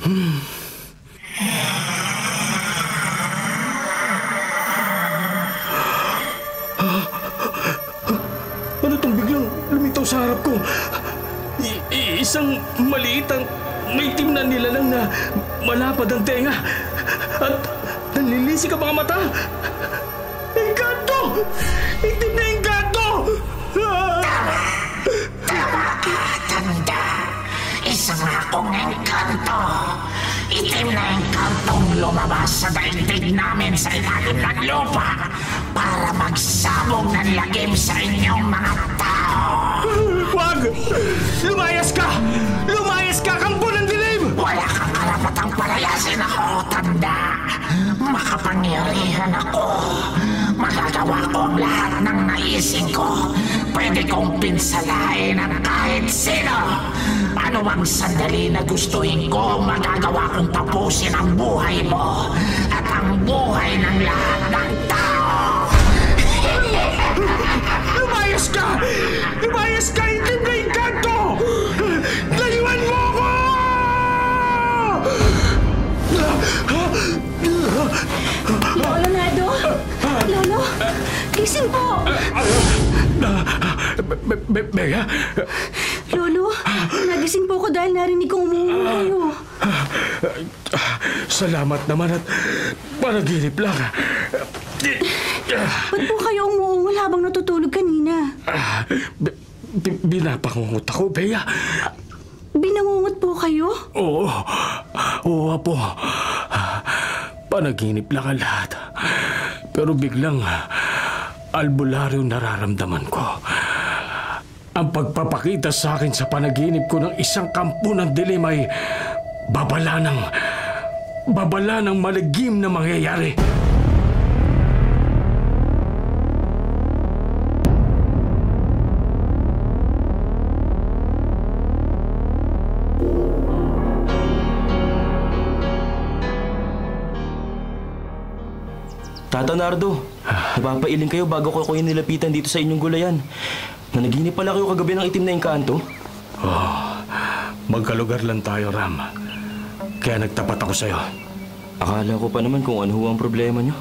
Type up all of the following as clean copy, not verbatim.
Ano itong biglang lumitaw sa harap ko? Isang maliitang may itim na nilalang na malapad ang tenga at nanlilisik ang mga mata. Engkanto! Itim na engkanto! Tama ka, tanda. Isa nga akong engkanto. Itim na engkantong lumabas sa daigdig namin sa ilalim ng lupa para magsabog ng lagim sa inyong mga tao. Wag! Lumayas ka! Lumayas ka, kampo ng dilim! Wala kang karapatang palayasin ako, tanda. Makapangyarihan ako. Magagawa ko ang lahat ng naisin ko. Pwede kong pinsalain ang kahit sino. Ano mang sandali na gustuhin ko, magagawa kong tapusin ang buhay mo at ang buhay ng lahat ng tao. Lumayas ka! Lumayas ka! Itim na engkanto! Layuan mo ako! Lolo Nardo! Lolo! Gising po! Bea? Lolo, nagising po ako dahil narinig kong umuwi kayo. Salamat naman at panaginip lang. Ba't po kayo umuungol habang natutulog kanina? Binapangungot ako, Bea. Binangungot po kayo? Oo. Oo, Apo. Panaginip lang ang lahat. Pero biglang albularyo nararamdaman ko. Ang pagpapakita sa akin sa panaginip ko ng isang kampo ng dilim ay babala ng malagim na mangyayari. Tata Nardo, napapailing kayo bago ko nilapitan dito sa inyong gulayan. Nanaginip pala kayo kagabi ng itim na engkanto? Magkalugar lang tayo, Ram. Kaya nagtapat ako sa'yo. Akala ko pa naman kung ano ang problema nyo.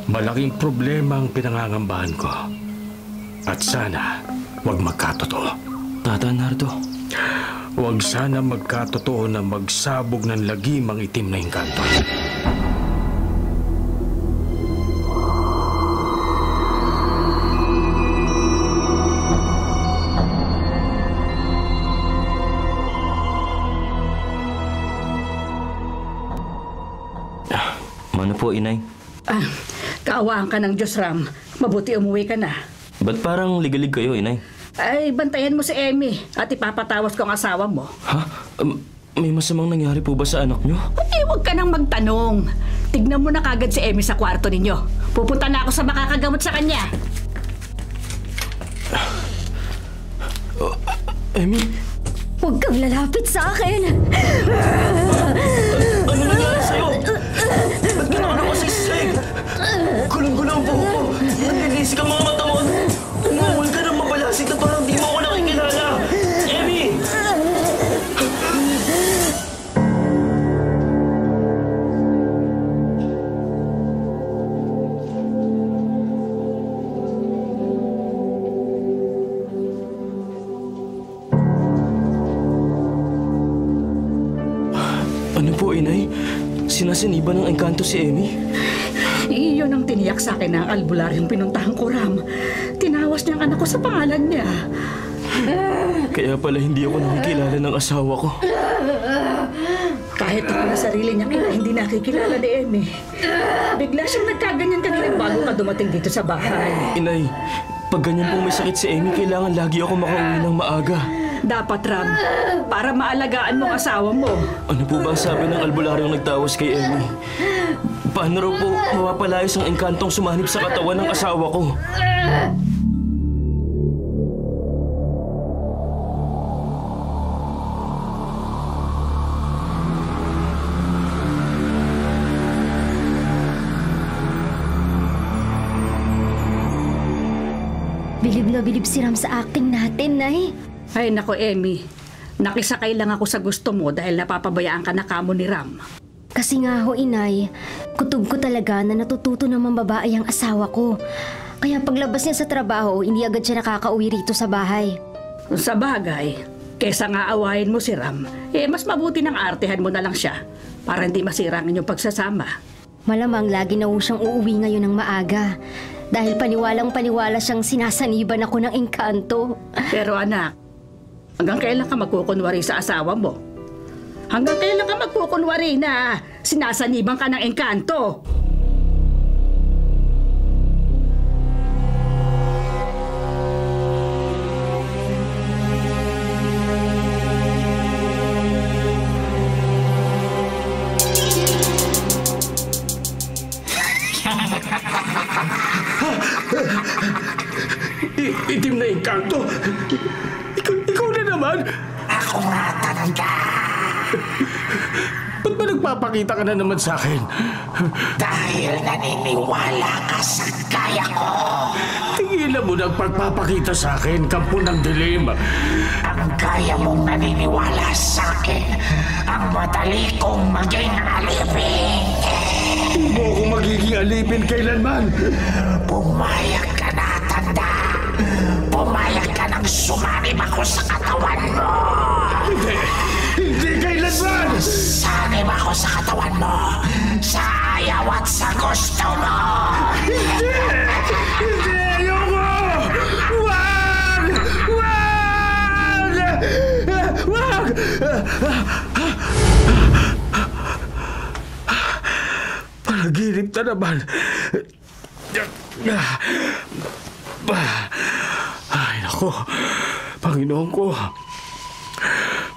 Malaking problema ang pinangangambahan ko. At sana, huwag magkatotoo. Tata Nardo. Huwag sana magkatotoo na magsabog ng lagim ang itim na engkanto. Ano po, Inay? Kaawaan ka ng Diyos, Ram. Mabuti umuwi ka na. Ba't parang ligalig kayo, Inay? Ay, bantayan mo si Emmy at ipapatawas ko ang asawa mo. Ha? May masamang nangyari po ba sa anak nyo? Ay, huwag ka nang magtanong. Tignan mo na kagad si Emmy sa kwarto ninyo. Pupunta na ako sa makakagamot sa kanya. Emmy? Huwag kang lalapit sa akin! Ano nangyari sa'yo? Ba't gano'n ako si Seg? Gulang-gulang po ako. Nanlilisik ang mga mata mo. Umungol ka ng mabalasik na parang di mo ako nakikilala. Emmy! Ano po, Inay? Sinasaniba ng engkanto si Emmy? Iyon ang tiniyak sa akin ng albularyong pinuntahan ko, Ram. Tinawas niya ang anak ko sa pangalan niya. Kaya pala hindi ako nakikilala ng asawa ko. Kahit ako na sarili niya hindi nakikilala ni Emmy. Bigla siyang nagkaganyan kanina bago ka dumating dito sa bahay. Inay, pag ganyan pong may sakit si Emmy, kailangan lagi ako makauwi ng maaga. Dapat, Ram, para maalagaan mo ang asawa mo. Ano po ba ang sabi ng albularyong nagtawas kay Emmy? Paano raw po mapapalayas ang engkantong sumanib sa katawan ng asawa ko? Bilib na bilib si Ram sa acting natin, Nay. Ay, nako, Emmy. Nakisakay lang ako sa gusto mo dahil napapabayaan ka na kamo ni Ram. Kasi nga ho, inay, kutob ko talaga na natututo ng mambabae ang asawa ko. Kaya paglabas niya sa trabaho, hindi agad siya nakakauwi rito sa bahay. Sa bagay, kesa nga awayin mo si Ram, mas mabuti nang artehan mo na lang siya para hindi masira ang inyong pagsasama. Malamang lagi na ho siyang uuwi ngayon ng maaga. Dahil paniwalang-paniwala siyang sinasaniban ako ng engkanto. Pero anak, hanggang kailan ka magkukunwari sa asawa mo? Hanggang kailan ka magkukunwari na sinasaniban ka ng engkanto? Itim na engkanto. Ikaw na naman. Ako nga, tanda. Ba't ba nagpapakita ka na naman sa akin? Dahil naniniwala ka sa kaya ko. Tigilan mo na ang pagpapakita sa akin, kampo ng dilim. Ang kaya mong naniniwala sa akin, ang madali kong maging alipin. Hindi mo ako magiging alipin kailanman. Pumayag ka na, tanda. Pumayag ka nang sumanib ako sa katawan mo. Hindi kailanman. Sanib ako sa katawan mo. Sa ayaw at sa gusto mo. Hindi! Ayoko! Wag! Wag! Panaginip na naman. Ay, naku. Panginoon ko.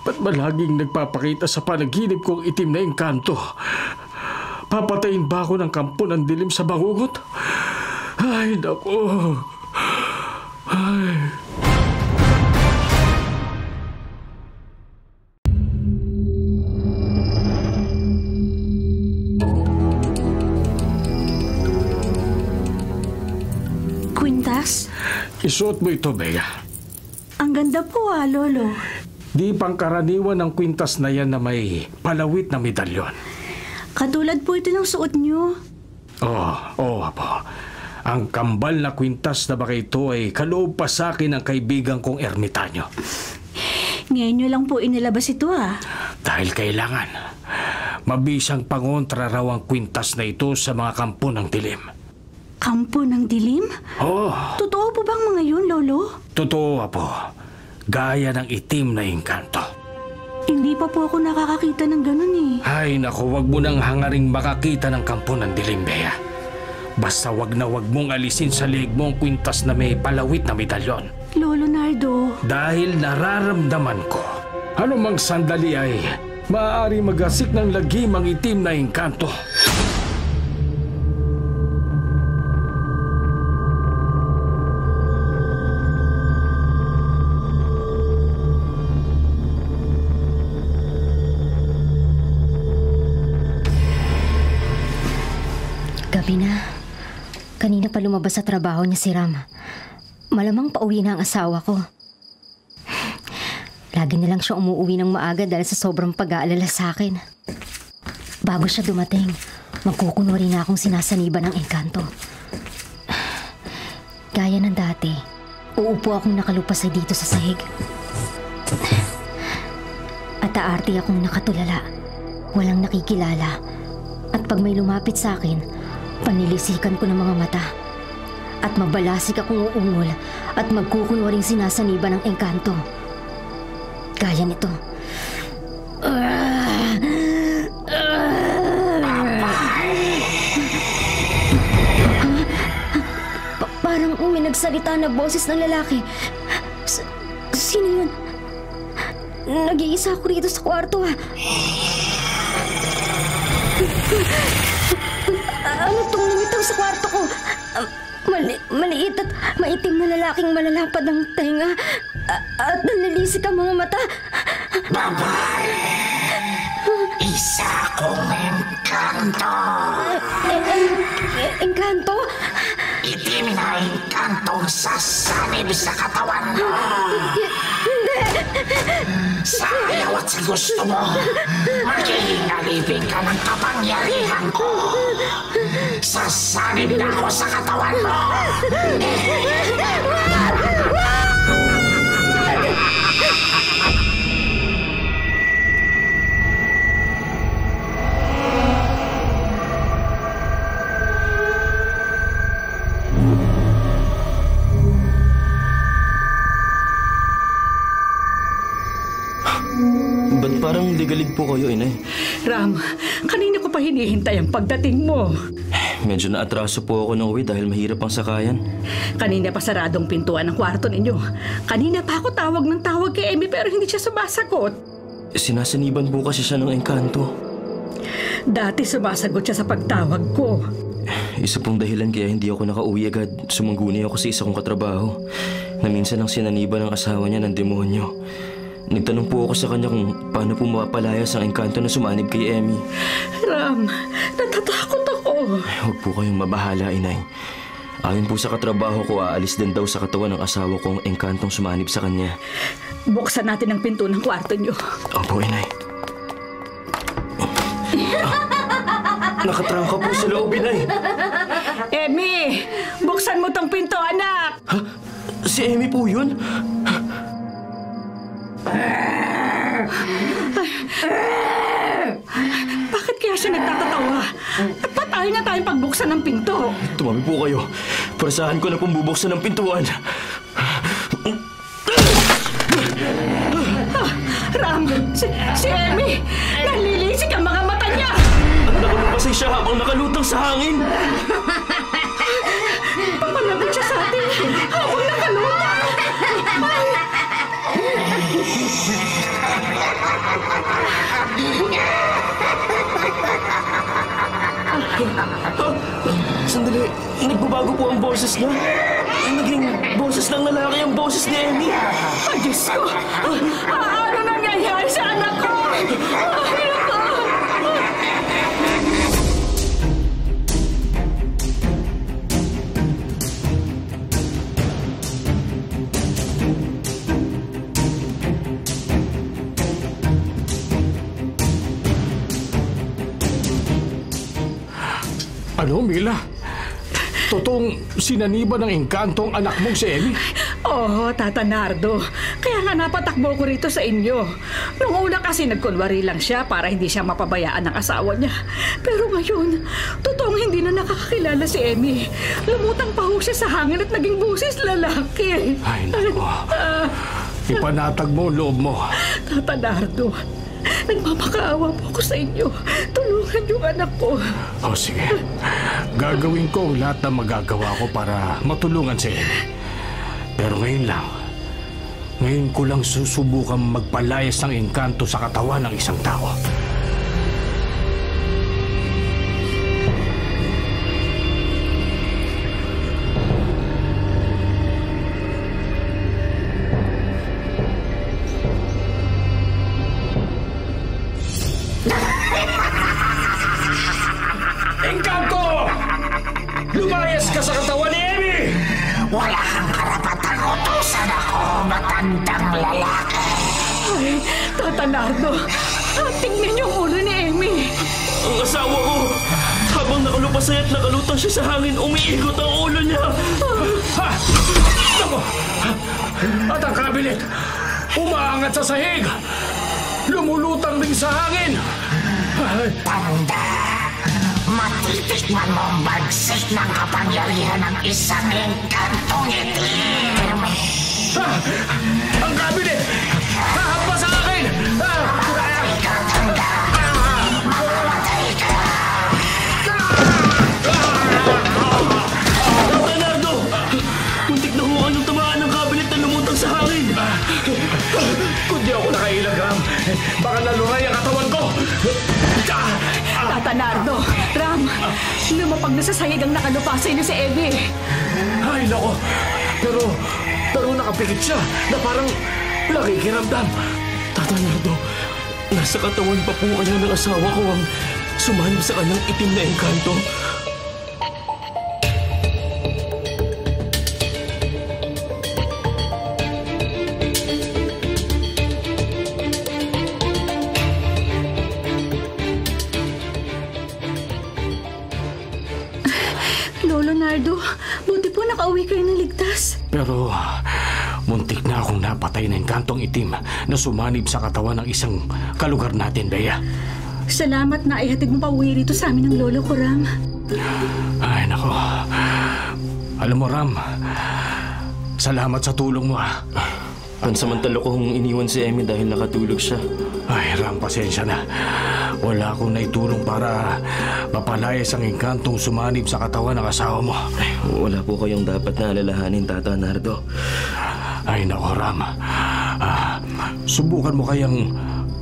Ba't ba laging nagpapakita sa panaginip kong itim na engkanto? Papatayin ba ako ng kampo ng dilim sa bangungot? Ay, naku. Ay. Quintas? Isuot mo ito, Bea. Ang ganda po Lolo. Di pangkaraniwan ng kwintas na yan na may palawit na medalyon. Katulad po ito ng suot niyo. Oo, Apo. Ang kambal na kwintas na baka ito ay kaloob pa sa akin ng kaibigan kong ermitanyo. Ngayon niyo lang po inilabas ito Dahil kailangan. Mabisang pangontra raw ang kwintas na ito sa mga kampo ng dilim. Kampo ng dilim? Oo. Totoo po bang mga yun, Lolo? Totoo, Apo. Gaya ng itim na engkanto. Hindi pa po ako nakakakita ng ganun Ay, naku, wag mo nang hangaring makakita ng kampo ng dilim, Bea. Basta wag na wag mong alisin sa leeg mo ang kwintas na may palawit na medalyon. Lolo Nardo. Dahil nararamdaman ko, anumang sandali ay maaari magasik ng lagim ang itim na engkanto. Gabi na. Kanina pa lumabas sa trabaho niya si Ram. Malamang pauwi na ang asawa ko. Lagi na lang siya umuuwi ng maaga dahil sa sobrang pag-aalala sa akin. Bago siya dumating, magkukunwari na akong sinasaniban ng engkanto. Gaya ng dati, uupo akong nakalupasay dito sa sahig. At aarte akong nakatulala, walang nakikilala. At pag may lumapit sa akin, panilisikan ko ng mga mata. At mabalasik akong uungol at magkukunwaring sinasaniban ng engkanto. Gaya nito. Parang may nagsalita na boses ng lalaki. Sino yun? Nag-iisa ako rito sa kwarto Ano tong lumitaw sa kwarto ko? Maliit at maitim na lalaking malalapad ang tenga at nalilisik ang mga mata. Babae! Isa kong engkanto! Engkanto? Itim na engkantong sasanib sa katawan mo! Hindi! Sa ayaw at sa gusto mo, magiging alipin ka ng kapangyarihan ko. Sasanib na ako sa katawan mo. Ba't parang ligalig po kayo, Inay? Ram, kanina ko pa hinihintay ang pagdating mo. Medyo naatraso po ako ng uwi dahil mahirap ang sakayan. Kanina pa saradong pintuan ng kwarto ninyo. Kanina pa ako tawag ng tawag kay Emmy pero hindi siya sumasagot. Sinasaniban po kasi siya ng engkanto. Dati sumasagot siya sa pagtawag ko. Isa pong dahilan kaya hindi ako nakauwi agad. Sumangguni ako sa isa kong katrabaho na minsan ang sinaniban ng asawa niya ng demonyo. Nagtanong po ako sa kanya kung paano po mapapalayas ang engkanto na sumanib kay Emmy. Ram, natatakot ako. Huwag po kayong mabahala, Inay. Ayon po sa katrabaho ko, aalis din daw sa katawan ng asawa ko ang engkantong sumanib sa kanya. Buksan natin ang pinto ng kwarto niyo. Opo, Inay. Nakatrangka po sa loob, Inay. Emmy, buksan mo tong pinto, anak. Ha? Si Emmy po yun? Bakit kaya siya nagtatatawa? At patayin na tayong pagbuksan ng pinto. Tumami po kayo. Parasahan ko na pong bubuksan ng pintuan. Ram, si Emmy, nalilisik ang mga mata niya. At nakalupasay siya habang nakalutang sa hangin. Papalapit siya sa atin habang nakalutang. Sandali, nagbabago po ang boses niya. Naging boses ng lalaki ang boses ni Emmy. Ay, Diyos ko! Ano nangyayari sa anak ko? Anak ko! Ano, Mila? Totoong sinaniban ng engkanto ang anak mong si Emmy? Oo, Tata Nardo. Kaya nga napatakbo ko rito sa inyo. Noong una kasi nagkunwari lang siya para hindi siya mapabayaan ng asawa niya. Pero ngayon, totoong hindi na nakakakilala si Emmy. Lumutang pa ho siya sa hangin at naging busis lalaki. Ay, naku. Ipanatag mo ang loob mo. Tata Nardo, nagmamakaawa po ako sa inyo. Tulungan yung anak ko. O sige, gagawin ko ang lahat na magagawa ko para matulungan si Emmy. Pero ngayon ko lang susubukan magpalayas ng engkanto sa katawan ng isang tao. Engkanto! Lumayas ka sa katawan ni Emmy! Wala kang karapatang utusan ako, matandang lalaki. Ay, Tata Nardo, tingnan niyo ang ulo ni Emmy. Ang asawa ko, habang nakalupasay at nakalutang siya sa hangin, umiikot ang ulo niya. Ha! Naku! At ang kabinet, umaangat sa sahig! Lumulutang din sa hangin! Tanda, matitikman mo ang bagsik ng kapangyarihan ng isang engkantong itim. Ha! Ang kabinet! Hahapa sa akin! Mamatay ka, tanda! Mamatay ka! Leonardo! Muntik na huwag yung tamaan ng kabinet na lumutang sa hangin. Kung di ako nakailagram, baka nalunay ang katawan ko! Tata Nardo, Ram, lumapag na sa sahig ang nakalupasay niyo si Emmy. Ay, nako! Pero nakapikit siya na parang nakikiramdam. Tata Nardo, nasa katawan pa po kaya ng asawa ko ang sumanib sa kanyang itim na engkanto. Nardo. Buti po nakauwi kayo ng ligtas. Pero muntik na akong napatay ng engkantong itim na sumanib sa katawan ng isang kalugar natin, Bea. Salamat na ihatid mo pa uwi rito sa amin ng lolo ko, Ram. Ay, nako. Alam mo, Ram, salamat sa tulong mo, ha. Pansamantala ko kung iniwan si Emmy dahil nakatulog siya. Ay, Ram, pasensya na. Wala akong naitulong para mapalayas ang engkantong sumanib sa katawan ng asawa mo. Ay, wala po kayong dapat na alalahanin, Tata Nardo. Ay, nako, Ram. Subukan mo kayang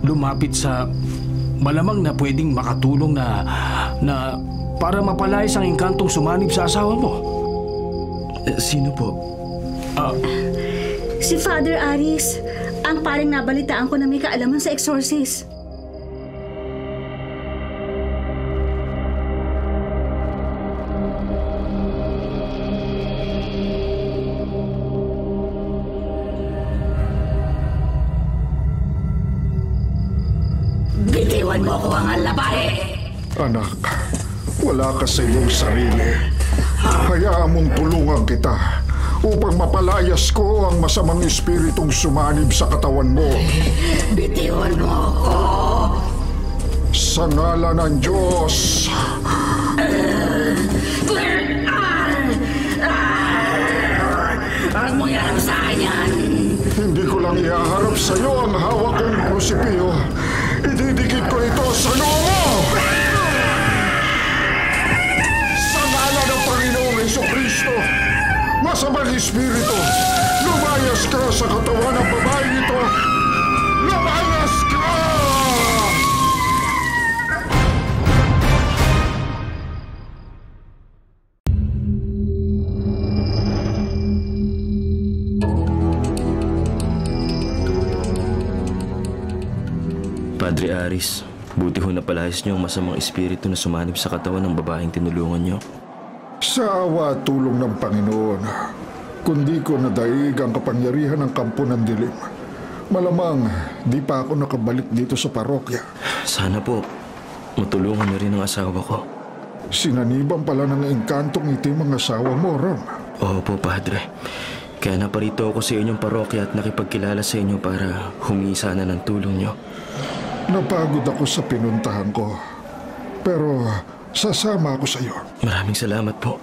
lumapit sa malamang na pwedeng makatulong na para mapalayas ang engkantong sumanib sa asawa mo. Sino po? Si Father Aris, ang paring nabalitaan ko na may kaalaman sa exorcist. Bitiwan mo ko ang alabay! Anak, wala ka sa iyong sarili. Hayaan mong tulungan kita upang mapalayas ko ang masamang espiritong sumanib sa katawan mo. Bitiwan mo ko! Sa ngalan ng Diyos! Huwag mo yan sa akin! Hindi ko lang ihaharap sa iyo ang hawak kong krusipyo. Ididikit ko ito sa noo mo! Sa ngalan ng Panginoong Jesucristo, masamang espiritu, lumayas ka sa katawan ng babae ito! Lumayas ka! Padre Aris, buti ho napalayas niyo ang masamang espiritu na sumanib sa katawan ng babaeng tinulungan niyo. Sa awa at tulong ng Panginoon, kundi ko nadaig ang kapangyarihan ng kampo ng dilim. Malamang di pa ako nakabalik dito sa parokya. Sana po, matulungan niyo rin ang asawa ko. Sinaniban pala ng engkantong itim ang asawa mo, Ram. Opo, Padre. Kaya naparito ako sa inyong parokya at nakipagkilala sa inyo para humingi sana ng tulong niyo. Napagod ako sa pinuntahan ko. Pero sasama ako sa iyo. Maraming salamat po.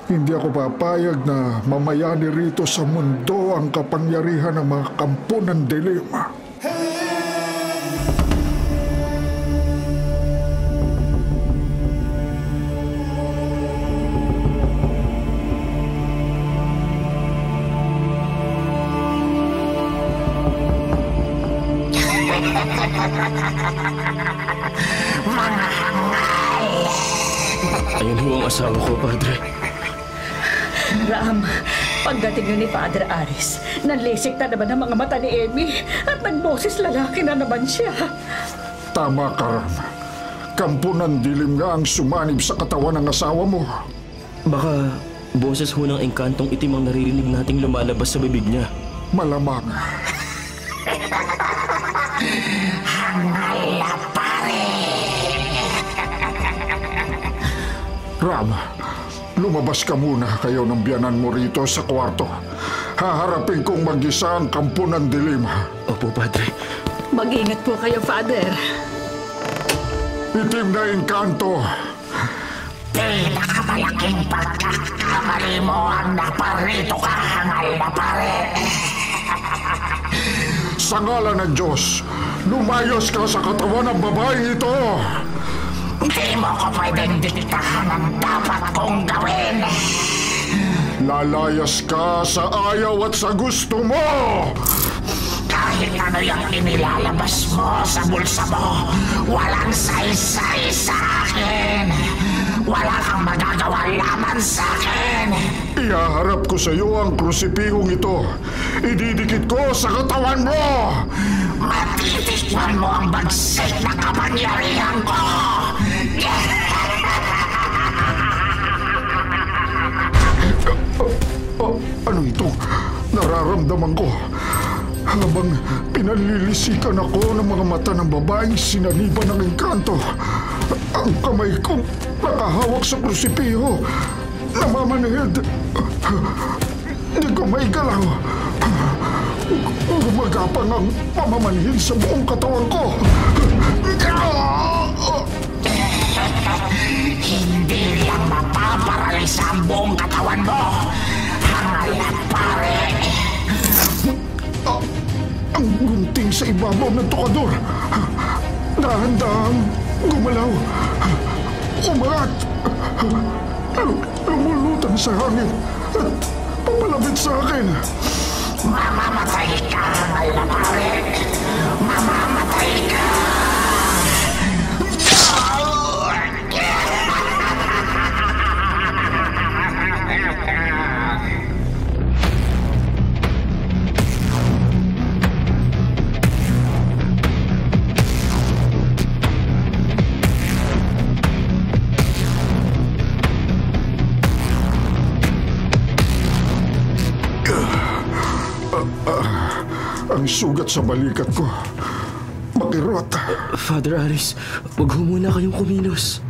Hindi ako papayag na mamayani rito sa mundo ang kapangyarihan ng mga kampo ng dilim. Mga hangal! Ayun ho ang asawa ko, Padre. Ram, pagdating yun ni Father Aris, nanlisik na naman ang mga mata ni Emmy at nagboses lalaki na naman siya. Tama ka, Ram. Kampo ng dilim nga ang sumanib sa katawan ng asawa mo. Baka boses ho ng engkantong itim ang naririnig nating lumalabas sa bibig niya. Malamang. Hangal na pare! Ram, lumabas ka muna kayo ng biyanan mo rito sa kwarto. Haharapin kong mag-isa ang kampo ng dilim. Opo, Padre. Mag-ingat po kayo, Father. Itim na engkanto. Pinakamalaking pagkakamali mo ang naparito ka, hangal na pare! Sa ngalan ng Diyos, lumayas ka sa katawan ng babae ito! Hindi mo ko pwedeng diktahan ang dapat kong gawin! Lalayas ka sa ayaw at sa gusto mo! Kahit ano yung inilalabas mo sa bulsa mo, walang saysay sa akin! Wala kang magagawa laban sa akin! Ihaharap ko sa iyo ang krusipihong ito. Ididikit ko sa katawan mo! Matitikman mo ang bagsik na kapangyarihan ko! Ano ito? Nararamdaman ko. Habang pinalilisikan ako ng mga mata ng babaeng sinaniban ng engkanto, ang kamay kong nakahawak sa krusipiho namamanhid. Di ko maigalaw. Gumagapang ang pamamanhid sa buong katawan ko. Hindi lang mapaparalisa ang buong katawan mo. Hangalan, pare. Ang gunting sa ibabaw ng tukador. Dahan-dahang gumalaw. Umangat. Lumulutang sa hangin at papalapit sa akin. Mamamatay ka, hangalan, pare. Mamamatay ka. Ang sugat sa balikat ko. Makirot. Father Aris, wag ho muna kayong kumilos.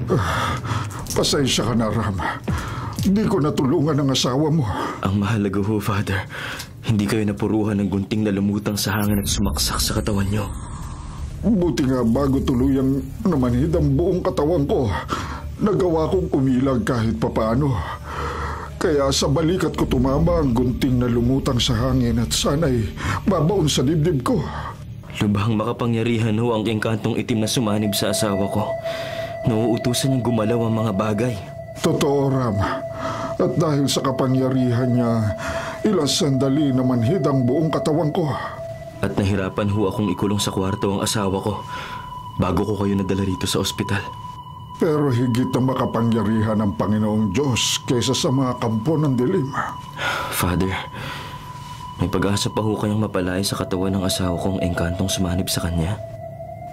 Pasensya ka na, Ram. Di ko natulungan ang asawa mo. Ang mahalaga ho, Father, hindi kayo napuruhan ng gunting na lumutang sa hangin at sumaksak sa katawan nyo. Buti nga bago tuluyang namanhid ang buong katawan ko, nagawa kong umilag kahit papaano. Kaya sa balikat ko tumama ang gunting na lumutang sa hangin at sana'y babaon sa dibdib ko. Lubhang makapangyarihan ho ang engkantong itim na sumanib sa asawa ko. Nauutusan niyang gumalaw ang mga bagay. Totoo, Ram. At dahil sa kapangyarihan niya, ilang sandali na manhid ang buong katawan ko. At nahirapan ho akong ikulong sa kwarto ang asawa ko bago ko kayo nadala rito sa ospital. Pero higit na makapangyarihan ang Panginoong Diyos kaysa sa mga kampo ng dilim. Father, may pag-asa pa ho kayang mapalaya sa katawan ng asawa kong engkantong sumanib sa kanya?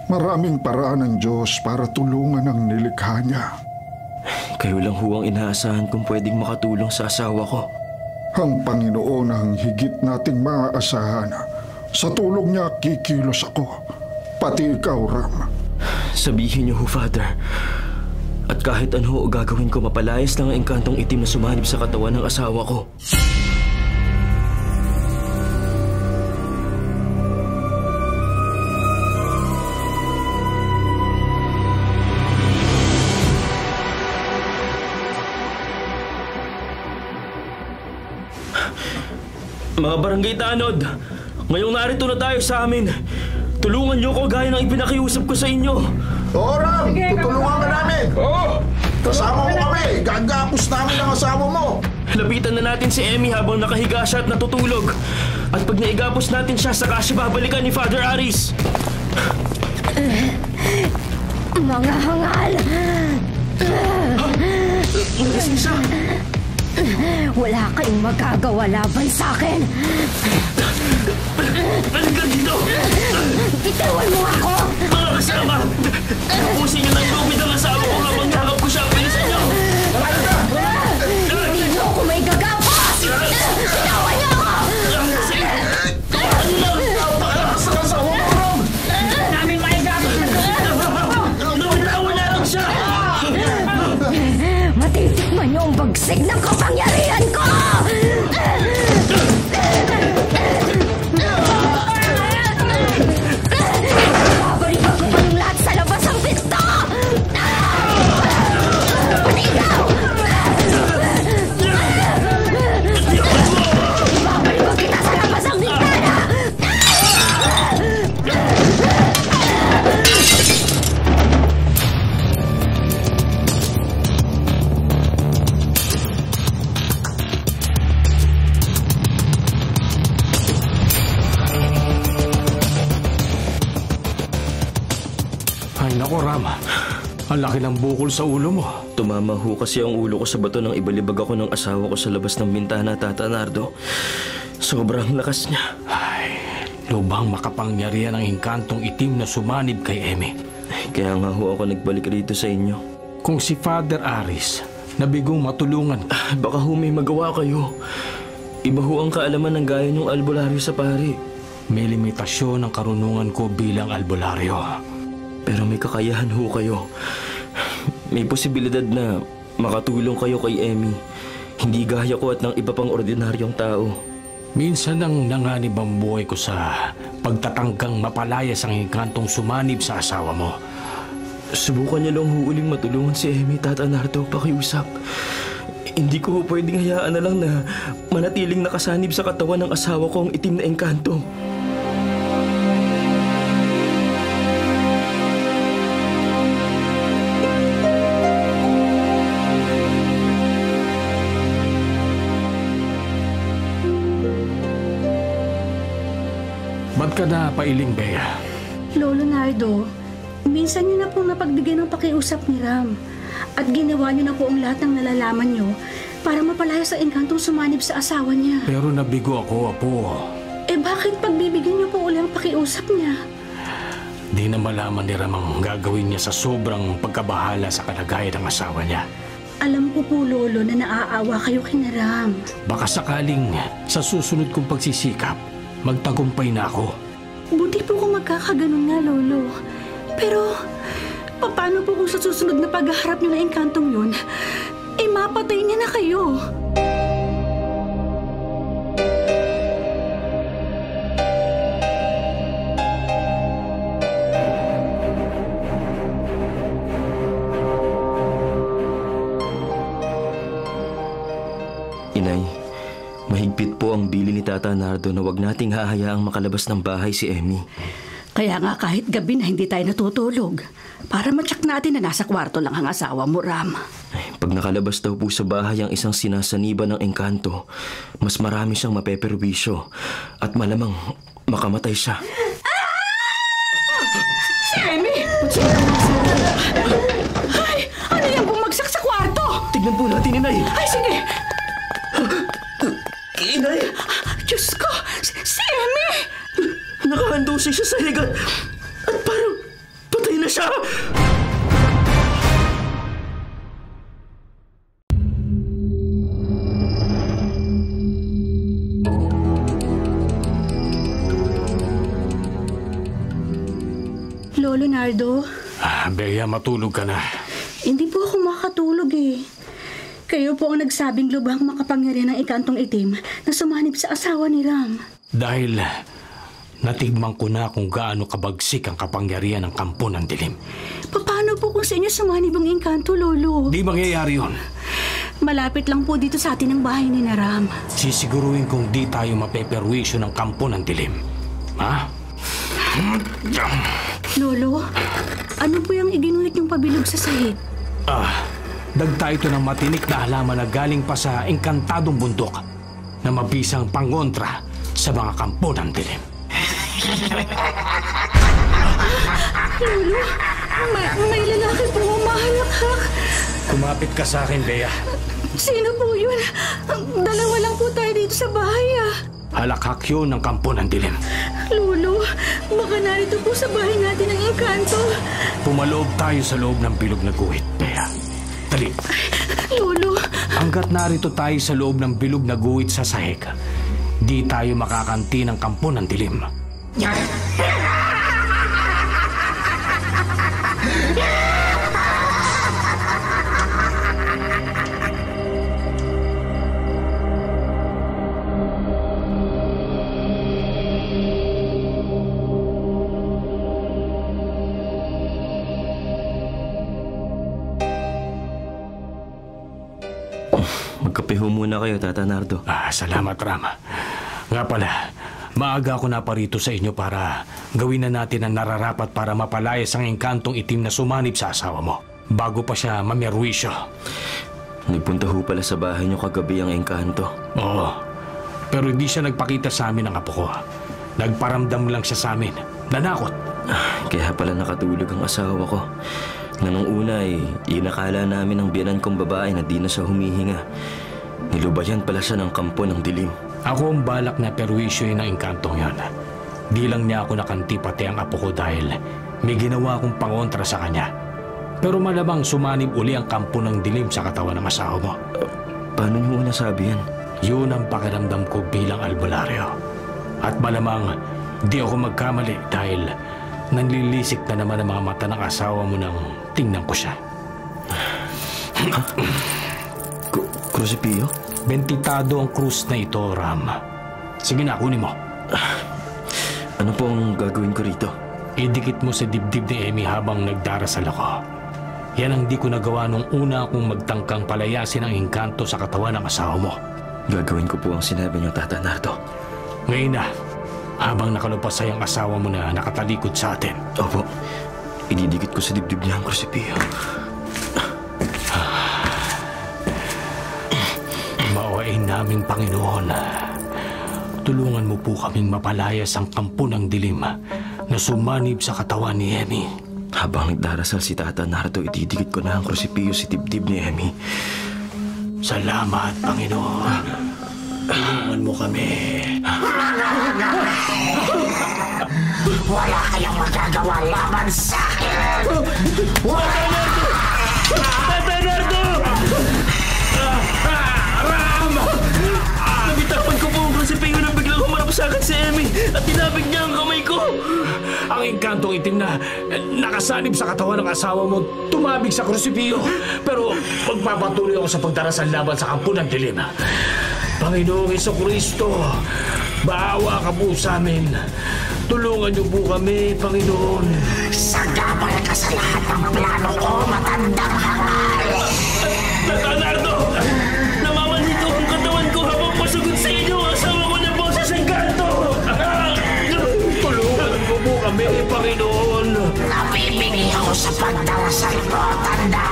Maraming paraan ng Diyos para tulungan ang nilikha niya. Kayo lang ho ang inaasahan kung pwedeng makatulong sa asawa ko. Ang Panginoon ang higit nating maaasahan. Sa tulong niya kikilos ako. Pati ikaw, Ram. Sabihin niyo ho, Father. At kahit ano gagawin ko, mapalayas lang ang engkantong itim na sumanib sa katawan ng asawa ko. Mga barangay tanod, ngayong narito na tayo sa amin. Tulungan niyo ko gaya ng ipinakiusap ko sa inyo. Oo, Ram! Tutulungan ka namin! Oo! Kasama mo kami! Gagapos namin ang asawa mo! Lapitan na natin si Emmy habang nakahiga siya at natutulog. At pag naigapos natin siya, saka siya babalikan ni Father Aris. Mga hangal! Nagising siya! Wala kayong magagawa laban sa akin! Balikan dito! Bitawan mo ako! Mga kasama! Tapusin niyo ng lubid ang asawa ko habang nakap ko siya. Bilisan niyo! Hindi niyo ako may gagapos! Bitawan niyo ako! Sige! Ano lang? Napakalakas ng asawa ko, Ram! Namin maigapos na Nawala lang siya! Matitikman niyo ang bagsig ng kapangyarihan ko! Babalikan ko kayong lahat sa labas ang pinto! Pati ikaw! Babalikan kita sa labas ang bintana! Ay nako, Ram. Ang laki ng bukol sa ulo mo. Tumama ho kasi ang ulo ko sa bato nang ibalibag ako ng asawa ko sa labas ng bintana, Tata Nardo. Sobrang lakas niya. Ay, lubhang makapangyarihan ang engkantong itim na sumanib kay Emmy. Kaya nga ho ako nagbalik rito sa inyo. Kung si Father Aris nabigong matulungan, Baka ho may magawa kayo. Iba ho ang kaalaman ng gaya niyong albularyo sa pari. may limitasyon ang karunungan ko bilang albularyo. Pero may kakayahan ho kayo. May posibilidad na makatulong kayo kay Emmy. Hindi gaya ko at ng iba pang ordinaryong tao. Minsan ang nanganib ang buhay ko sa pagtatanggang mapalayas ang engkantong sumanib sa asawa mo. Subukan niyo lang huuling matulungan si Emmy, Tata Nardo, pakiusap. Hindi ko pwedeng hayaan na lang na manatiling nakasanib sa katawan ng asawa ko ang itim na engkanto. Ba't ka na pailing, Bea? Lolo Nardo, minsan niyo na pong napagbigay ng pakiusap ni Ram. At ginawa niyo na po ang lahat ng nalalaman niyo para mapalaya sa engkantong sumanib sa asawa niya. Pero nabigo ako, Apo. Bakit pagbibigyan niyo po uli ang pakiusap niya? Di na malaman ni Ram ang gagawin niya sa sobrang pagkabahala sa kalagayan ng asawa niya. Alam ko po, Lolo, na naaawa kayo kina Ram. Baka sakaling sa susunod kong pagsisikap, magtagumpay na ako. Buti po kung magkakaganon nga, Lolo. Pero, paano po kung sa susunod na paghaharap niyo na engkantong yun, mapatay niya na kayo? Inay, mahigpit po ang bili ni Tata Nardo na wag nating hahayaang makalabas ng bahay si Emmy. Kaya nga kahit gabi na hindi tayo natutulog, para matsak natin na nasa kwarto lang ang asawa mo, Ram. Pag nakalabas daw po sa bahay ang isang sinasaniba ng engkanto, mas marami siyang mapeperwisyo at malamang makamatay siya. Si Emmy! Ay! Ano yung bumagsak sa kwarto? Tignan po natin, Inay! Ay, sige! Inay! Diyos ko! Si Emmy! Nakahandusay siya sa higat at parang patay na siya! Lolo Nardo, Bea, matulog ka na. hindi po ako makatulog eh. Kayo po ang nagsabing lubhang makapangyarihan ng ikantong itim na sumanib sa asawa ni Ram. Dahil natigman ko na kung gaano kabagsik ang kapangyarihan ng kampo ng dilim. Paano po kung sa inyo sumanib ang engkanto, Lolo? Di mangyayari yun. Malapit lang po dito sa atin ang bahay ni Ram. Sisiguruhin kong di tayo mapeperwisyo ng kampo ng dilim. Ha? Lolo, ano po yung iginulit yung pabilog sa sahig? Dagta ito ng matinik na halaman na galing pa sa engkantadong bundok na mabisang pangontra sa mga kampo ng dilim. Lolo, may lalaki po humahalakhak. Kumapit ka sa akin, Bea. Sino po yun? Dalawa lang po tayo dito sa bahay Halakhak yun ng kampo ng dilim. Lolo, baka narito po sa bahay natin ang engkanto. Pumaloob tayo sa loob ng bilog na guhit, Bea. Dali. Lolo, Hanggat narito tayo sa loob ng bilog na guhit sa sahig, di tayo makakanti ng kampo ng dilim. Magkape ho muna kayo, Tata Nardo. Salamat, Rama. Nga pala, maaga ako na parito sa inyo para gawin na natin ang nararapat para mapalayas ang engkantong itim na sumanib sa asawa mo bago pa siya mamerwisyo. Nagpunta ho pala sa bahay niyo kagabi ang engkanto. Oo, pero hindi siya nagpakita sa amin ng apo ko. Nagparamdam lang siya sa amin. Nanakot. Kaya pala nakatulog ang asawa ko. Na nung una ay inakala namin ang biyanan kong babae na di na siya humihinga. Nilubayan pala siya ng kampo ng dilim. Ako ang balak na perwisyo ng engkantong yan. Di lang niya ako nakanti pati ang apo ko dahil may ginawa akong pangontra sa kanya. Pero malamang sumanib uli ang kampo ng dilim sa katawan ng asawa mo. Paano niyo nasabi yan? Yun ang pakiramdam ko bilang albularyo. At malamang di ako magkamali dahil nanlilisik na naman ang mga mata ng asawa mo nang tingnan ko siya. Krusipio? Bentitado ang krus na ito, Ram. Sige na, kunin mo. Ano po ang gagawin ko rito? Idikit mo sa dibdib ni Emmy habang nagdarasal ako. Yan ang di ko nagawa nung una akong magtangkang palayasin ang engkanto sa katawan ng asawa mo. Gagawin ko po ang sinabi niyo, Tata Nardo. Ngayon na, habang nakalupasay ang asawa mo na nakatalikod sa atin. Opo, ididikit ko sa dibdib niya ang krusipio. Maawain naming Panginoon, tulungan mo po kaming mapalayas ang kampo ng dilim na sumanib sa katawan ni Emmy. Habang nagdarasal si Tata Nardo, ididikit ko na ang krusipio sa dibdib ni Emmy. Salamat, Panginoon. Tulungan mo kami. Wala kayang magagawa laban sa akin! Tata Nardo! Ram! Nabitakpan ko po ang krusipio nang biglang humarap sa akin si Emmy at tinapik niya ang kamay ko. Ang engkantong itim na nakasanib sa katawan ng asawa mo tumabig sa krusipio. Pero magpapatuloy ako sa pagdarasal laban sa kampo ng dilim. Panginoong Jesucristo, baawa ka po sa amin. Tulungan niyo po kami, Panginoon. Sagabal ka sa lahat ng plano ko, matandang hangal! Tata Nardo! Namamanhito ang katawan ko habang pasugod sa inyo ang asawa ko ng boses ng kanto! Tulungan niyo po kami, Panginoon. Napipili ako sa pagdarasal mo, tanda.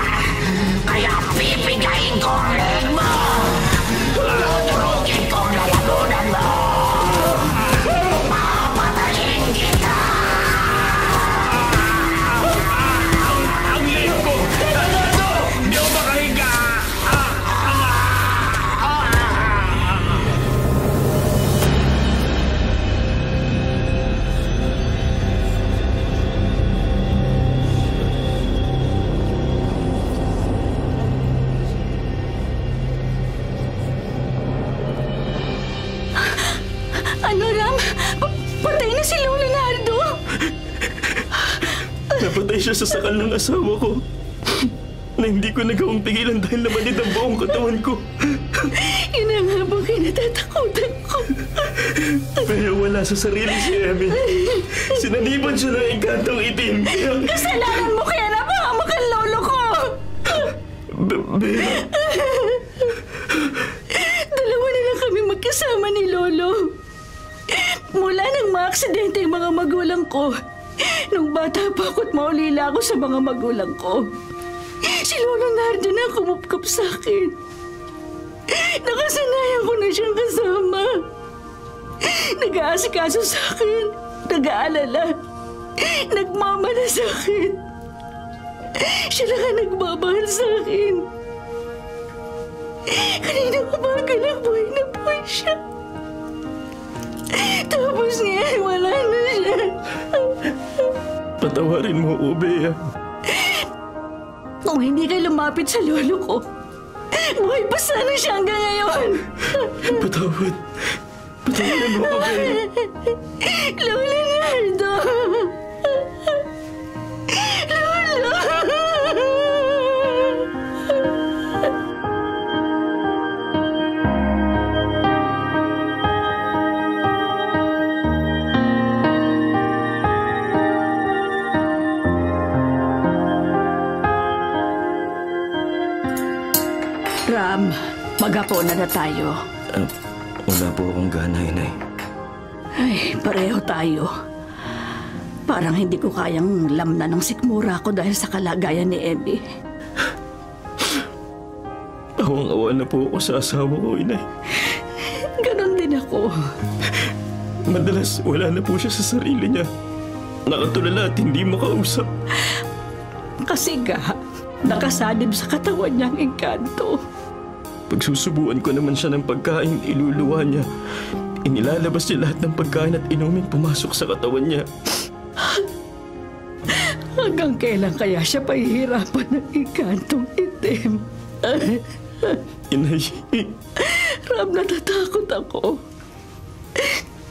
Kaya pipigayin ko ang leg mo! Tuturugin ko ang lalamunan mo! Papatayin kita! Ang leg ko! Ano? Di ako makahiga! Ano, Ram? Patay na si Lolo Nardo! Napatay siya sa sakal ng asawa ko na hindi ko nagawang pigilan dahil namanid ang buong katawan ko. Yun ang habang kinatatakutan ko. Pero wala sa sarili si Emmy. Sinaniban siya ng engkantong itim. Kasalanan mo kaya napahamak ang lolo ko! Bea, Dalawa na lang kami magkasama ni Lolo. Mula nang maaksidente ang mga magulang ko, nung bata pa ako't maulila ako sa mga magulang ko, si Lolo Nardo na kumupkop sa akin. Nakasanayan ko na siyang kasama. Nag-aasikaso sa akin, nag-aalala, nagmamana sa akin. Siya lang ang nagmamahal sa akin. Kanina umaga lang buhay na buhay siya. Tapos ngayon, wala na siya. patawarin mo ako, Bea. Kung hindi ka lumapit sa lolo ko, buhay pa sana siya hanggang ngayon. Patawad. Patawarin mo ako, Bea. Lola Nardo. Lola. Ram, maghapon na tayo. Wala po akong gana, Inay. Ay, pareho tayo. Parang hindi ko kayang lamnan ng sikmura ko dahil sa kalagayan ni Emmy. Awang-awa na po ako sa asawa ko, Inay. Ganon din ako. Madalas, wala na po siya sa sarili niya. Nakatulala at hindi makausap. Kasi nakasanib sa katawan niya ang engkanto. Pagsusubuan ko naman siya ng pagkain, iluluwa niya. Inilalabas niya lahat ng pagkain at inuming pumasok sa katawan niya. Hanggang kailan kaya siya pahihirapan ng engkantong itim? Inay. Ram, natatakot ako.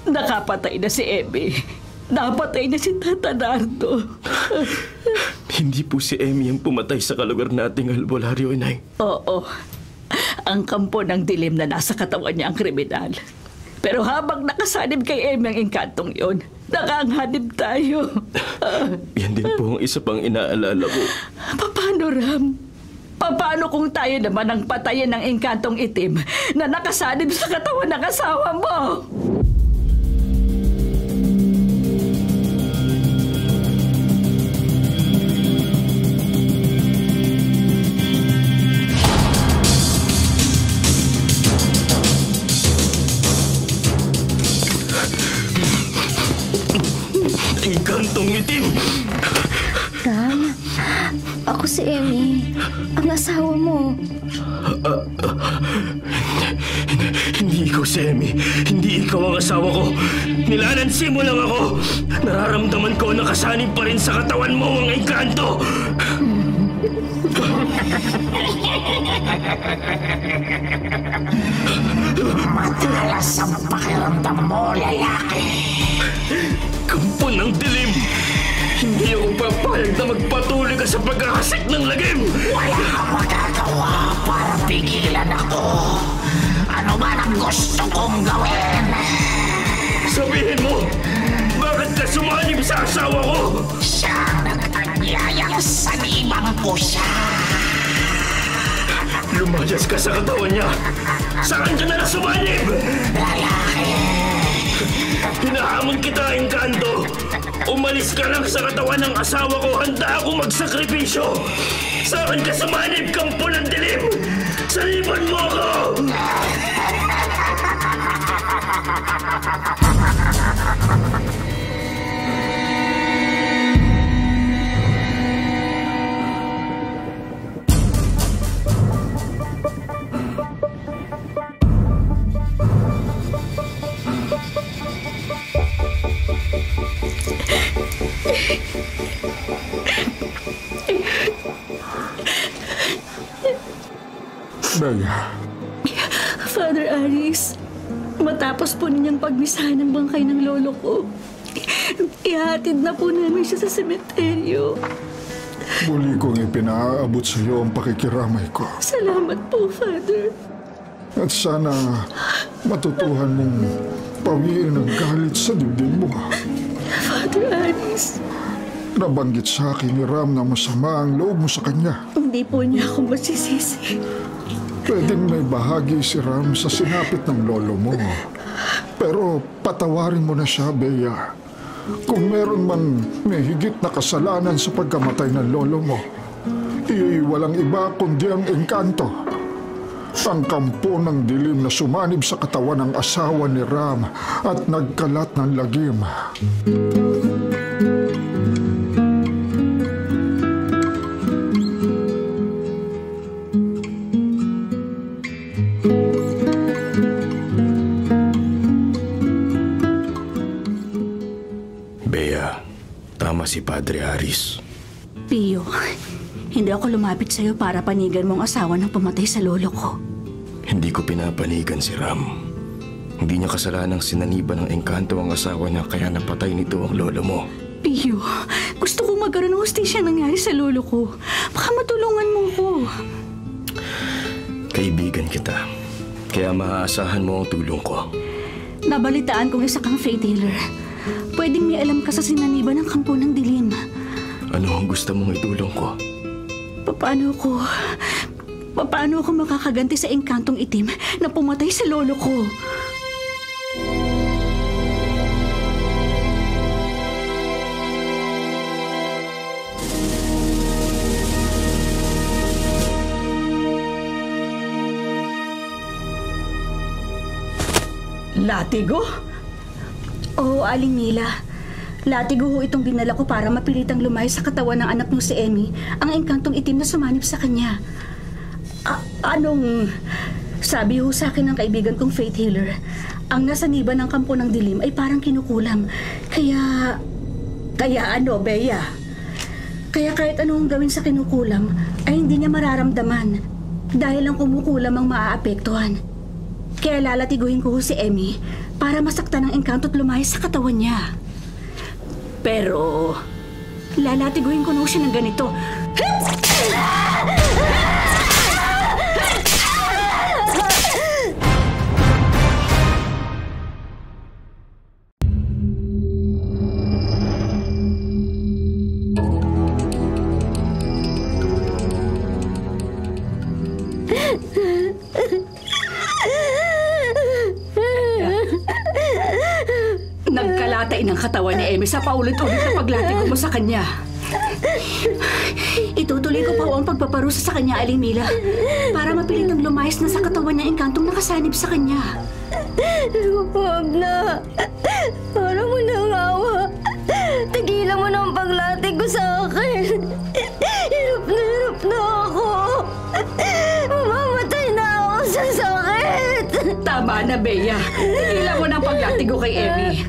Nakapatay na si Emmy. Napatay na si Tata Nardo. Hindi po si Emmy ang pumatay sa kalugar nating albularyo, Inay. Oo. ang kampo ng dilim na nasa katawan niya ang kriminal. Pero habang nakasanib kay Emmy ang engkantong yon, nakanganib tayo. Yan din po ang isa pang inaalala ko. Paano, Ram? Paano kung tayo naman ang patayin ng engkantong itim na nakasanib sa katawan ng asawa mo? Engkantong itim! Ram, ako si Emmy, ang asawa mo. Hindi ikaw si Emmy. Hindi ikaw ang asawa ko. Nilalansi mo lang ako. Nararamdaman ko na kasanib pa rin sa katawan mo ang engkanto. Matalas ang pakiramdam mo, lalaki. Kampo ng dilim! Hindi ako papayag na magpatuloy ka sa pagkakasik ng lagim! Wala kang magagawa para pigilan ako. Ano man ang gusto kong gawin? Sabihin mo, bakit ka sumanib sa asawa ko? Siyang nag-anyayang sanibang ko siya. Lumayas ka sa katawan niya. Saan ka na sumanib? Lalaki. Hinahamon kita, engkanto. Umalis ka lang sa katawan ng asawa ko. Handa ako magsakripisyo. Saan ka sumanib, kampo ng dilim? Saliban mo ako! Bea, Father Aris, matapos po ninyang pagmisahan ng bangkay ng lolo ko, ihatid na po namin siya sa sementeryo. muli kong ipinaabot sa iyo ang pakikiramay ko. Salamat po, Father. At sana matutuhan mong pawiin ang galit sa dibdib mo. Father Aris, Nabanggit sa akin ni Ram na masama ang loob mo sa kanya. hindi po niya ako masisisi. Pwedeng may bahagi si Ram sa sinapit ng lolo mo. Pero patawarin mo na siya, Bea. Kung meron man may higit na kasalanan sa pagkamatay ng lolo mo, walang iba kundi ang engkanto. Ang kampo ng dilim na sumanib sa katawan ng asawa ni Ram at nagkalat ng lagim. Bea, tama si Padre Aris. Pio, hindi ako lumapit sa'yo para panigan mong asawa ng pumatay sa lolo ko. Hindi ko pinapanigan si Ram. Hindi niya kasalanang sinaniban ng engkanto ang asawa niya kaya napatay nito ang lolo mo. Pio, gusto ko magkaroon ng hustisya nangyari sa lolo ko. Baka matulungan mo ko. Kaibigan kita. Kaya maaasahan mo ang tulong ko. Nabalitaan kong isa kang faith healer. Pwedeng may alam ka sa sinaniban ng kampo ng dilim. Ano ang gusto mong itulong ko? Paano ako makakaganti sa engkantong itim na pumatay sa lolo ko? Latigo? Oo, Aling Mila. Latigo ho itong dinala ko para mapilitang lumayas sa katawan ng anak mo si Emmy ang engkantong itim na sumanib sa kanya. Sabi ho sa akin ng kaibigan kong faith healer, ang nasaniban ng kampo ng dilim ay parang kinukulam. Kaya Bea? Kaya kahit anong gawin sa kinukulam ay hindi niya mararamdaman dahil ang kumukulam ang maaapektuhan. Kaya lalatiguhin ko ho si Emmy para masaktan ng engkanto at lumayas sa katawan niya. Pero lalatiguhin ko na ho siya ng ganito. Nagkalatay ng katawan ni Emmy sa paulit-ulit na paglatigo mo sa kanya. Itutuloy ko pa ang pagpaparusa sa kanya, Aling Mila, para mapilitang lumayas na sa katawan niya ang enkantong nakasanib sa kanya. Huwag na. Para mo nang awa. Tigilan mo na ang paglatig ko sa akin. Hirap na ako. Mamamatay na ako sa sakit. Tama na, Bea. Tigilan mo ng paglatigo kay Emmy.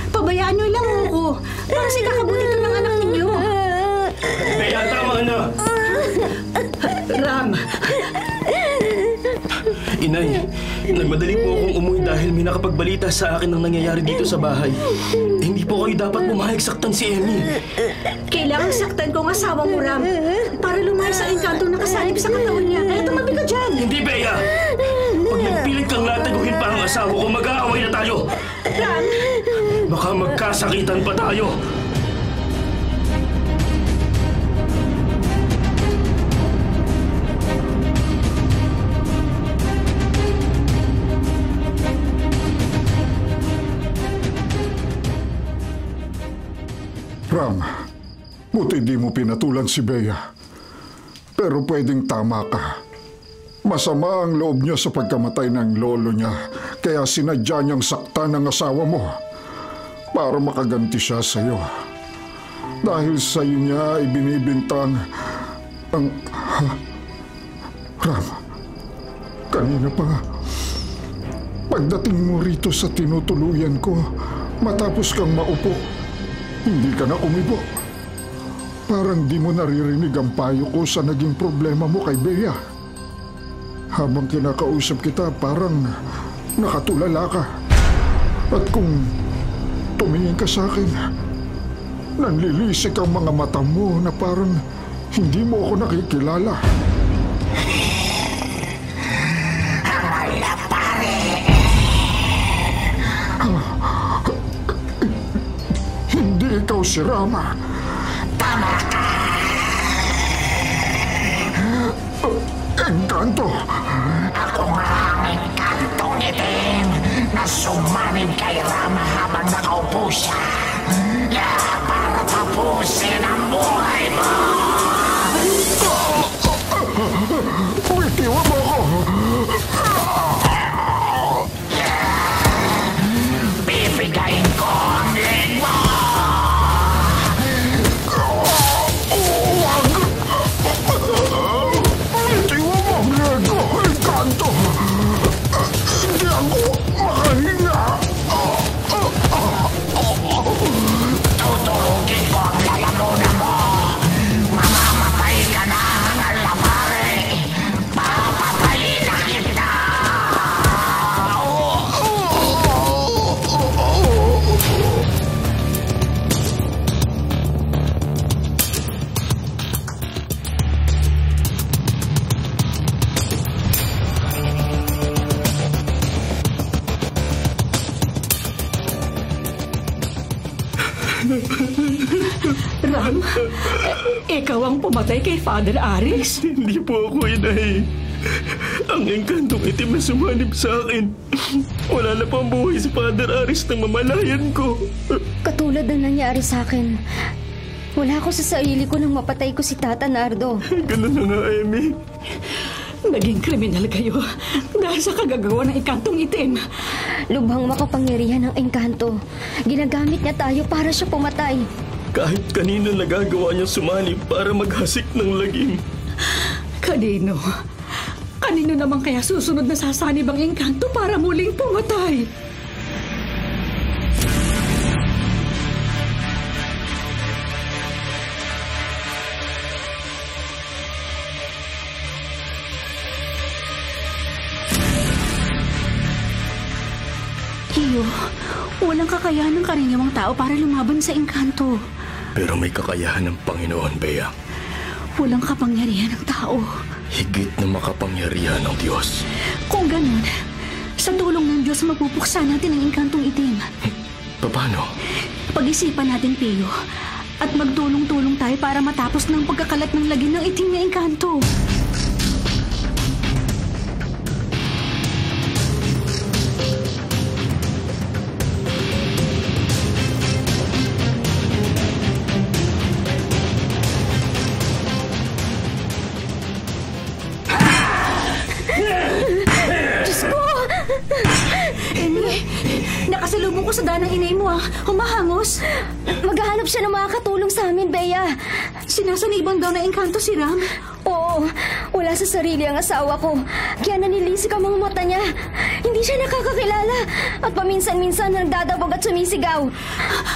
Pabayaan niyo lang ako. Para sa ikakabuti ito ng anak ninyo. Bea, tama na! Ram! Inay, nagmadali po akong umuwi dahil may nakapagbalita sa akin ng nangyayari dito sa bahay. Hindi po kayo dapat pumayag saktan si Emmy. Kailangan saktan ko ang asawa mo, Ram, para lumayas ang engkantong nakasanib sa katawan niya. Kaya tumabi ka dyan. Hindi, Bea! Pag nagpilit kang lataguhin pa ang asawa ko, mag-aaway na tayo! Ram! Baka magkasakitan pa tayo! Ram, buti di mo pinatulan si Bea. Pero pwedeng tama ka. Masama ang loob niya sa pagkamatay ng lolo niya, kaya sinadya niyang saktan ang asawa mo para makaganti siya sa iyo. Dahil sa iyo niya ibinibintang ang... Ram, kanina pa, pagdating mo rito sa tinutuluyan ko, matapos kang maupo, hindi ka na umibo. Parang di mo naririnig ang payo ko sa naging problema mo kay Bea. Habang kinakausap kita, parang nakatulala ka. At kung tumingin ka sa akin, nanlilisik ang mga mata mo na parang hindi mo ako nakikilala. Wala, pare. Hindi ikaw si Rama. Tama ka. Engkanto! Ako nga ang engkantong itim na sumanib kay Rama habang nakaupo siya. Para tapusin ang buhay mo. Bitiwan mo ako! Bibigayin ko ang leg mo. Bitiwan mo ang leg ko, Engkanto! Hindi ako makahinga! Tuturugin ko ang lalamunan mo. Mamamatay ka na, alapare. Papatayin na kita. Ram, ikaw ang pumatay kay Father Aris? Hindi po ako, Inay. Ang engkantong itim na sumanib sa akin. Wala na pang buhay si Father Aris nang mamalayan ko. Katulad na nangyari sa akin. Wala ako sa sarili ko nang mapatay ko si Tata Nardo. Ganun na nga, Emmy. Naging kriminal kayo dahil sa kagagawa ng engkantong itim. Lubhang makapangyarihan ng engkanto. Ginagamit niya tayo para siya pumatay. Kahit kanino nagagawa niya sumanib para maghasik ng lagim. Kanino? Kanino naman kaya susunod na sasanib ang engkanto para muling pumatay? Iyo, walang kakayahan ng karaniwang tao para lumaban sa engkanto. Pero may kakayahan ng Panginoon, Bea. Walang kapangyarihan ng tao. Higit na makapangyarihan ng Diyos. Kung ganun, sa tulong ng Diyos mapupuksa natin ang engkantong itim. Paano? Pag-isipan natin, Pio, at magtulong-tulong tayo para matapos ng pagkakalat ng lagim ng itim na engkanto. Nakasalubong ko sa daan ng inay mo, humahangos. Maghahanap siya ng makakatulong sa amin, Bea. Sinasaniban daw na engkanto si Ram. Oo, wala sa sarili ang asawa ko. Kaya nanilisik ang mga mata niya. Hindi siya nakakakilala. At paminsan-minsan nagdadabog at sumisigaw.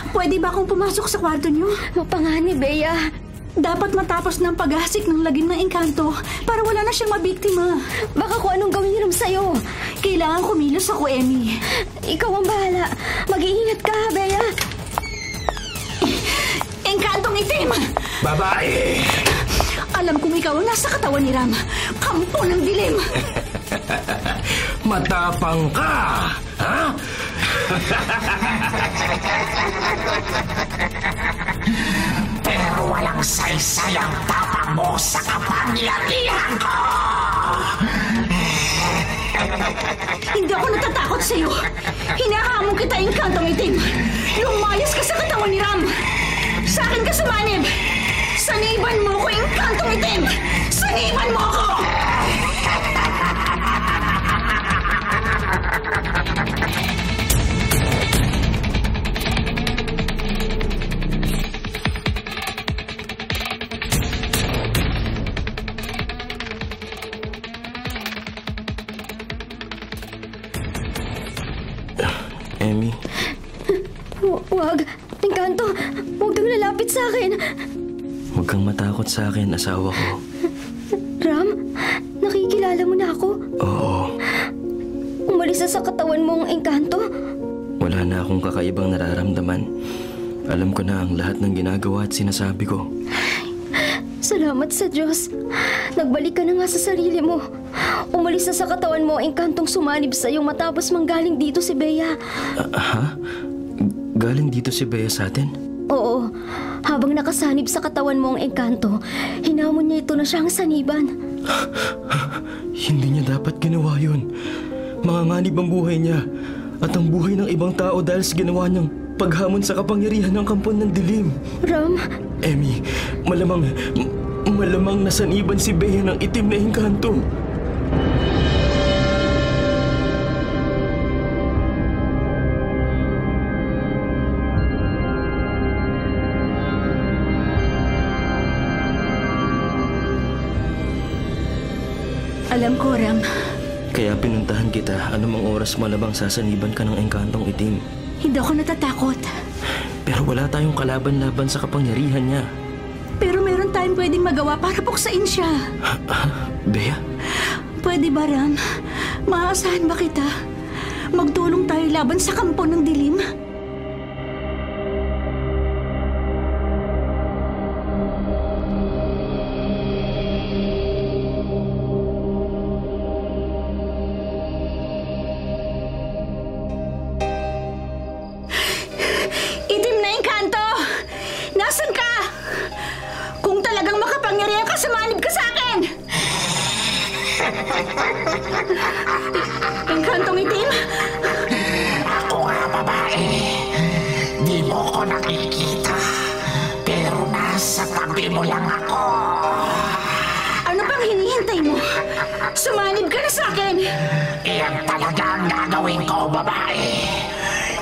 Pwede ba akong pumasok sa kwarto niyo? Mapangani, Bea. Dapat matapos ng paghasik ng lagim ng engkanto para wala na siyang mabiktima. Baka kung anong gawin ni Ram sa'yo. Kailangan kumilos ako, Emmy. Ikaw ang bahala. Mag-iingat ka, Bea. Engkantong itim! Babae! Alam kong ikaw ang nasa katawan ni Ram. Kampo ng dilim! Matapang ka! Ha? Pero walang saysay ang tapang mo sa kapangyarihan ko! Hindi ako natatakot sa'yo. Hinahamon kita, engkantong itim. Lumayas ka sa katawan ni Ram. Sa akin ka sumanib. Saniban mo ko, engkantong itim! Saniban mo ko! Emmy. Wag. Engkanto, huwag kang lalapit sa akin. Huwag kang matakot sa akin, asawa ko. Ram, nakikilala mo na ako? Oo. Umalis na sa katawan mo ang engkanto? Wala na akong kakaibang nararamdaman. Alam ko na ang lahat ng ginagawa at sinasabi ko. Salamat sa Diyos. Nagbalik ka na nga sa sarili mo. Umalis na sa katawan mo ang engkantong sumanib sa'yo matapos manggaling dito si Bea. Ha? Galing dito si Bea sa atin? Oo. Habang nakasanib sa katawan mo ang engkanto, hinamon niya ito na siyang saniban. Hindi niya dapat ginawa yun. Manganganib ang buhay niya at ang buhay ng ibang tao dahil sa ginawa niyang paghamon sa kapangyarihan ng kampon ng dilim. Ram? Emmy, malamang nasaniban si Bea ng itim na engkanto. Alam ko, Ram. Kaya pinuntahan kita, anumang oras malamang sasaniban ka ng engkantong itim. Hindi ako natatakot. Pero wala tayong kalaban-laban sa kapangyarihan niya. Pero meron tayong pwedeng magawa para puksain siya. Bea? Pwede ba, Ram? Maaasahan ba kita? Magtulong tayo laban sa kampo ng dilim? Itim na engkanto! Nasaan ka? Kung talagang makapangyarihan ka, sumanib ka sa akin! Engkantong itim? Ako nga, babae. Di mo ko nakikita. Pero nasa tabi mo lang ako. Ano pang hinihintay mo? Sumanib ka na sa akin! Iyan talaga ang gagawin ko, babae.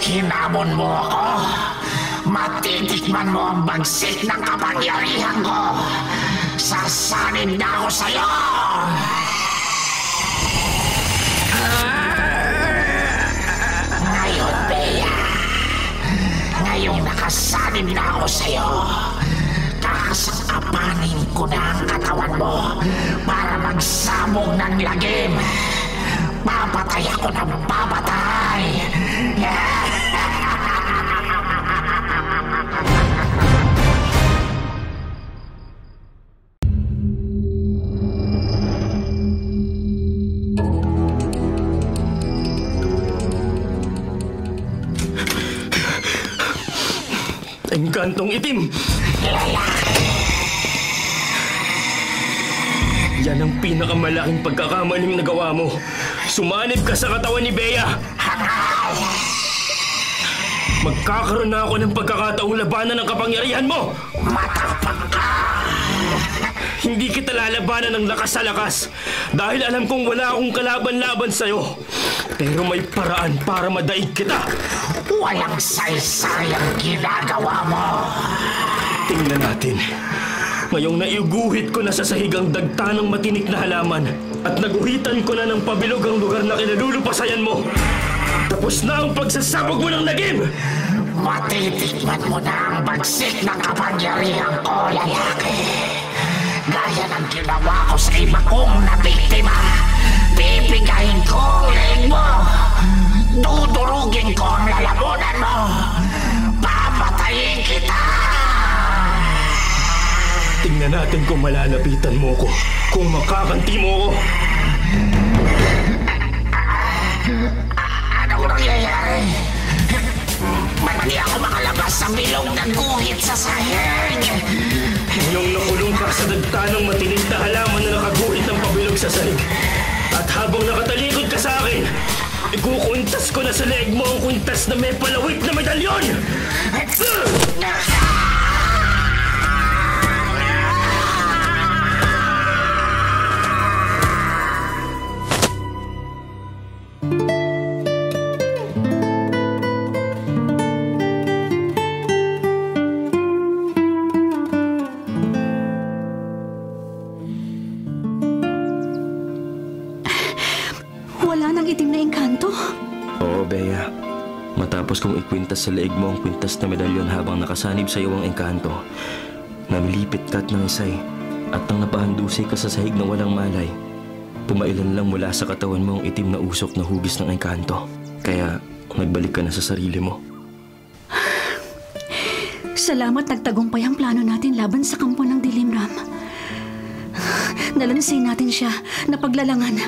Hinamon mo ako. Matitikman mo ang bagsik ng kapangyarihan ko. Sasanib na ako sa'yo! Ngayon, Bea. Ngayong nakasanib na ako sa'yo, kakasakapanin ko na ang katawan mo para magsabog ng lagim. Papatay ako ng papatay. Engkantong itim! Yan ang pinakamalaking pagkakamaling nagawa mo. Sumanib ka sa katawan ni Bea! Magkakaroon na ako ng pagkakataong labanan ng kapangyarihan mo! Matapang ka! Hindi kita lalabanan ng lakas sa lakas dahil alam kong wala akong kalaban-laban sa'yo. Pero may paraan para madaig kita. Walang saysayang ginagawa mo. Tingnan natin. Ngayong naiuguhit ko na sa sahig ang dagta ng matinik na halaman at naguhitan ko na ng pabilog ang lugar na kinalulupasayan mo. Tapos na ang pagsasabog mo ng lagim! Matitikman mo na ang bagsik ng kapangyarihan ko, lalaki. Gaya ng ginawa ko sa iba kong nabiktima. Pipigayin ko ang leeg mo. Dudurugin ko ang lalamunan mo. Papatayin kita! Tingnan natin kung malalapitan mo ko. Kung makakanti mo ko. Anong nangyayari? Ba't di ako makalabas sa bilog na guhit sa sahig? Ngayong nakulong ka sa dagta ng matinik na halaman na nakaguhit ng pabilog sa sahig. At habang nakatalikod ka sa akin, ikukuntas ko na sa leeg mo ang kuntas na may palawit na medalyon! Wala nang itim na engkanto. Oo, Bea. Matapos kong ikwintas sa leeg mo ang kwintas na medalyon habang nakasanib sa iyo ang engkanto, namilipit ka at nangisay at nang napahandusay ka sa sahig na walang malay, pumailan lang mula sa katawan mo ang itim na usok na hugis ng engkanto. Kaya nagbalik ka na sa sarili mo. Salamat nagtagumpay ang plano natin laban sa kampo ng dilim, Ram. Nalansay natin siya, napaglalangan.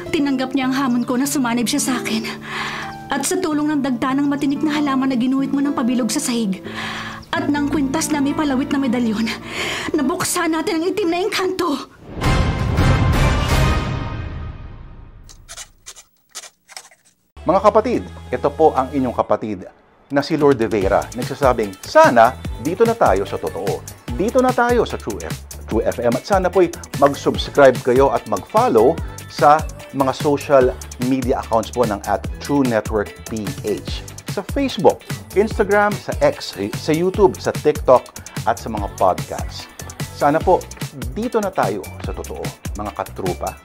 Tinanggap niya ang hamon ko na sumanib siya sa akin. At sa tulong ng dagta ng matinik na halaman na ginuhit mo ng pabilog sa sahig at ng kwintas na may palawit na medalyon, nabuksan natin ang itim na engkanto. Mga kapatid, ito po ang inyong kapatid na si Lord De Vera, nagsasabing, sana dito na tayo sa totoo. Dito na tayo sa True FM. At sana po'y mag-subscribe kayo at mag-follow sa mga social media accounts po ng @TrueNetworkPH. Sa Facebook, Instagram, sa X, sa YouTube, sa TikTok, at sa mga podcasts. Sana po, dito na tayo sa totoo, mga katrupa.